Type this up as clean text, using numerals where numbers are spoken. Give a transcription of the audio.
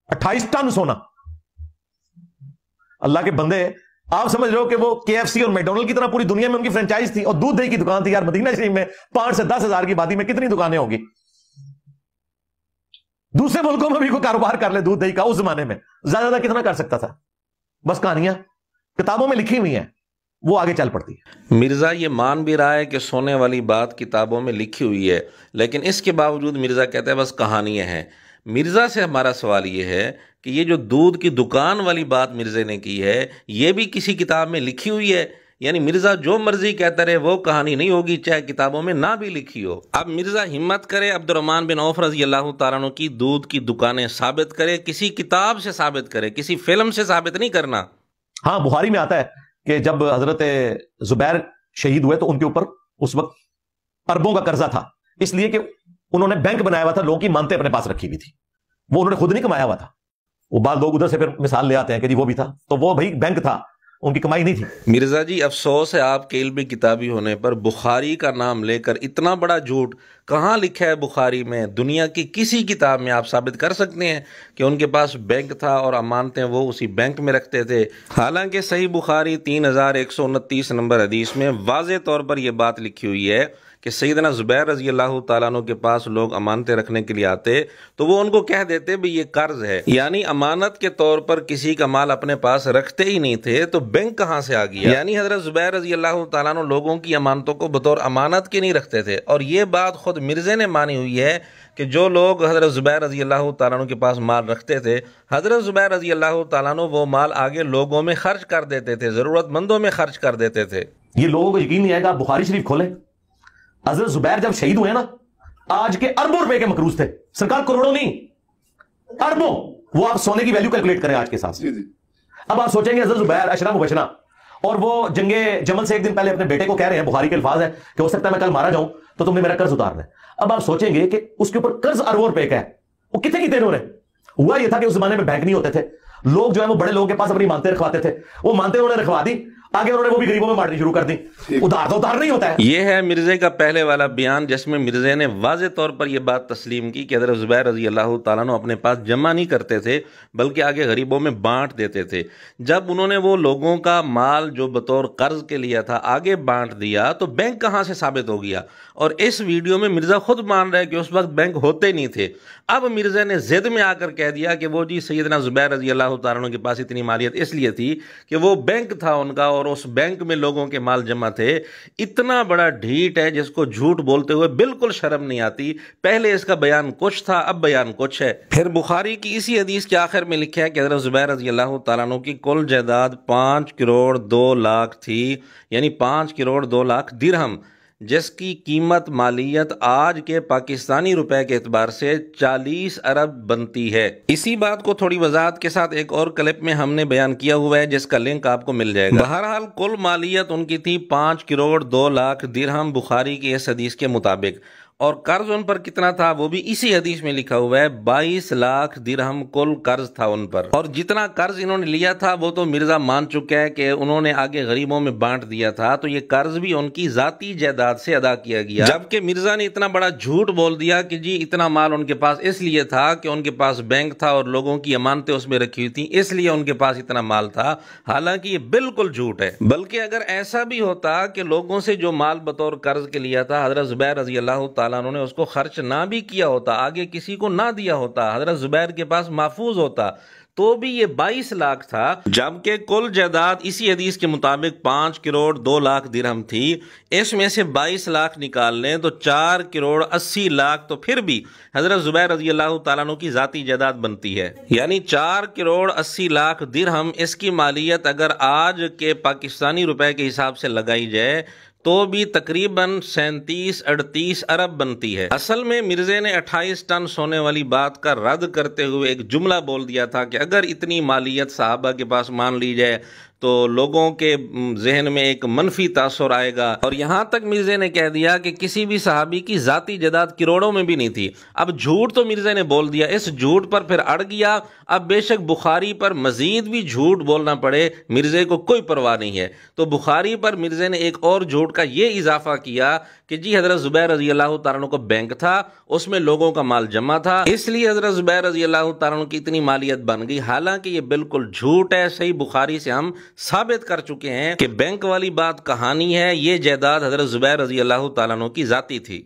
28 ton सोना। अल्लाह के बंदे, आप समझ रहे हो कि वो KFC और मैकडॉनल्ड की तरह पूरी दुनिया में उनकी फ्रेंचाइज थी, और दूध दही की दुकान थी। यार मदीना शरीफ में 5 से 10 हजार की आबादी में कितनी दुकानें होगी? दूसरे मुल्कों में भी कोई कारोबार कर ले दूध दही का, उस जमाने में ज्यादा कितना कर सकता था? बस कहानियां किताबों में लिखी हुई हैं, वो आगे चल पड़ती है। मिर्जा ये मान भी रहा है कि सोने वाली बात किताबों में लिखी हुई है, लेकिन इसके बावजूद मिर्जा कहता है बस कहानियां हैं। मिर्जा से हमारा सवाल ये है कि ये जो दूध की दुकान वाली बात मिर्जे ने की है, ये भी किसी किताब में लिखी हुई है? यानी मिर्जा जो मर्जी कहता रहे वो कहानी नहीं होगी, चाहे किताबों में ना भी लिखी हो। अब मिर्जा हिम्मत करे, अब्दुर्रहमान बिन औफ रज़ी अल्लाह तआला अन्हु की दूध की दुकानें साबित करे, किसी किताब से साबित करे, किसी फिल्म से साबित नहीं करना। हाँ, बुखारी में आता है कि जब हजरत जुबैर शहीद हुए तो उनके ऊपर उस वक्त अरबों का कर्जा था, इसलिए कि उन्होंने बैंक बनाया हुआ था, लोगों की मानते अपने पास रखी हुई थी, वो उन्होंने खुद नहीं कमाया हुआ था। वो बाद लोग उधर से फिर मिसाल ले आते हैं कि जी वो भी था, तो वो भाई बैंक था, उनकी कमाई नहीं थी। मिर्जा जी अफसोस है आपके इल्म किताबी होने पर, बुखारी का नाम लेकर इतना बड़ा झूठ कहाँ लिखा है बुखारी में? दुनिया की किसी किताब में आप साबित कर सकते हैं कि उनके पास बैंक था और अमानतें वो उसी बैंक में रखते थे? हालांकि सही बुखारी 3129 नंबर हदीस में वाज़े तौर पर यह बात लिखी हुई है कि सैयदना ज़ुबैर रज़ी अल्लाह तआला अन्हु के पास लोग अमानतें रखने के लिए आते तो वो उनको कह देते भी ये कर्ज है, यानी अमानत के तौर पर किसी का माल अपने पास रखते ही नहीं थे, तो बैंक कहाँ से आ गया? यानी हज़रत ज़ुबैर रज़ी अल्लाह तआला अन्हु लोगों की अमानतों को बतौर अमानत के नहीं रखते थे। और ये बात खुद मिर्ज़े ने मानी हुई है कि जो लोग हज़रत ज़ुबैर रज़ी अल्लाह तआला अन्हु के पास माल रखते थे, हज़रत ज़ुबैर रज़ी अल्लाह तआला अन्हु वो माल आगे लोगों में खर्च कर देते थे, ज़रूरतमंदों में खर्च कर देते थे। ये लोगों को यकीन नहीं आएगा, बुखारी शरीफ खोले, हजरत जुबैर जब शहीद हुए ना, आज के अरबों रुपए के मकरूज थे सरकार, करोड़ों नहीं, अरबों। वो आप सोने की वैल्यू कैलकुलेट करें आज के साथ। अब आप सोचेंगे हजरत जुबैर अशरा मुबशरा, और वो जंगे जमल से एक दिन पहले अपने बेटे को कह रहे हैं, बुखारी के अल्फाज है कि हो सकता है मैं कल मारा जाऊं तो तुमने मेरा कर्ज उतारना है। अब आप सोचेंगे कि उसके ऊपर कर्ज अरबों रुपए का है, वो कितने की देर हुआ ये था कि उस जमाने में बैंक नहीं होते थे, लोग जो है वो बड़े लोगों के पास अपनी मानते रखवाते थे, वो मानते उन्होंने रखवा दी, आगे उन्होंने वो भी गरीबों में बांटनी शुरू कर दी। उधार तो उधार नहीं होता है। ये है मिर्जे का पहले वाला बयान, जिसमें मिर्जे ने वाज़े तौर पर यह बात तस्लीम की कि हज़रत ज़ुबैर रज़ी अल्लाह तआला अन्हु अपने पास जमा नहीं करते थे, बल्कि आगे गरीबों में बांट देते थे। जब उन्होंने वो लोगों का माल जो बतौर कर्ज के लिया था आगे बांट दिया, तो बैंक कहाँ से साबित हो गया? और इस वीडियो में मिर्जा खुद मान रहे हैं कि उस वक्त बैंक होते नहीं थे। अब मिर्जा ने जिद में आकर कह दिया कि वो जी सैयदना ज़ुबैर रज़ी अल्लाह तआला अन्हु के पास इतनी मालियत इसलिए थी कि वो बैंक था उनका और उस बैंक में लोगों के माल जमा थे। इतना बड़ा ढीठ है जिसको झूठ बोलते हुए बिल्कुल शर्म नहीं आती। पहले इसका बयान कुछ था, अब बयान कुछ है। फिर बुखारी की इसी हदीस के आखिर में लिखा है कि हज़रत ज़ुबैर रज़ी अल्लाह तआला अन्हु की कुल जायदाद 5 करोड़ 2 लाख थी, यानी 5 करोड़ 2 लाख दिरहम, जिसकी कीमत मालियत आज के पाकिस्तानी रुपए के एतबार से 40 अरब बनती है। इसी बात को थोड़ी वजाहत के साथ एक और क्लिप में हमने बयान किया हुआ है, जिसका लिंक आपको मिल जाएगा। बहरहाल कुल मालियत उनकी थी 5 करोड़ 2 लाख दिरहम बुखारी की इस हदीस के मुताबिक, और कर्ज उन पर कितना था वो भी इसी हदीस में लिखा हुआ है, 22 लाख दिरहम कुल कर्ज था उन पर। और जितना कर्ज इन्होंने लिया था वो तो मिर्जा मान चुका है कि उन्होंने आगे गरीबों में बांट दिया था, तो ये कर्ज भी उनकी जाती जायदाद से अदा किया गया। जबकि मिर्जा ने इतना बड़ा झूठ बोल दिया कि जी इतना माल उनके पास इसलिए था कि उनके पास बैंक था और लोगों की अमानतें उसमें रखी हुई थी, इसलिए उनके पास इतना माल था। हालांकि ये बिल्कुल झूठ है। बल्कि अगर ऐसा भी होता कि लोगों से जो माल बतौर कर्ज के लिया था हज़रत ज़ुबैर रज़ी अल्लाह तआला अन्हु ने उसको खर्च ना भी किया होता, आगे किसी को ना दिया होता, हज़रत ज़ुबैर के पास महफूज होता, तो भी ये 22 लाख था। जबकि कुल जायदाद इसी हदीस के मुताबिक 5 करोड़ 2 लाख दिरहम थी। इसमें से 22 लाख निकाल लें तो 4 करोड़ 80 लाख तो फिर भी हज़रत ज़ुबैर रज़ी अल्लाह तआला अन्हु की ज़ाती जायदाद बनती है, यानी 4 करोड़ 80 लाख दिरहम। इसकी मालियत अगर आज के पाकिस्तानी रुपए के हिसाब से लगाई जाए तो भी तकरीबन 37-38 अरब बनती है। असल में मिर्जे ने 28 टन सोने वाली बात का रद्द करते हुए एक जुमला बोल दिया था कि अगर इतनी मालियत साहबा के पास मान ली जाए تو لوگوں کے ذہن میں ایک منفی تاثر آئے گا. اور یہاں تک مرزا نے کہہ دیا کہ کسی بھی صحابی کی ذاتی جائیداد کروڑوں میں بھی نہیں تھی. اب جھوٹ تو مرزا نے بول دیا، اس جھوٹ پر پھر اڑ گیا. اب بے شک بخاری پر مزید بھی جھوٹ بولنا پڑے، مرزا کو کوئی پرواہ نہیں ہے. تو بخاری پر مرزا نے ایک اور جھوٹ کا یہ اضافہ کیا کہ جی حضرت زبیر رضی اللہ تعالیٰ عنہ کو بینک تھا، اس میں لوگوں کا مال جمع تھا، اس لیے حضرت زبیر رضی اللہ تعالیٰ عنہ کی اتنی مالیت بن گئی. حالانکہ یہ بالکل جھوٹ ہے. صحیح بخاری سے ہم ثابت کر چکے ہیں کہ بینک والی بات کہانی ہے، یہ جائیداد حضرت زبیر رضی اللہ تعالیٰ عنہ کی ذاتی تھی.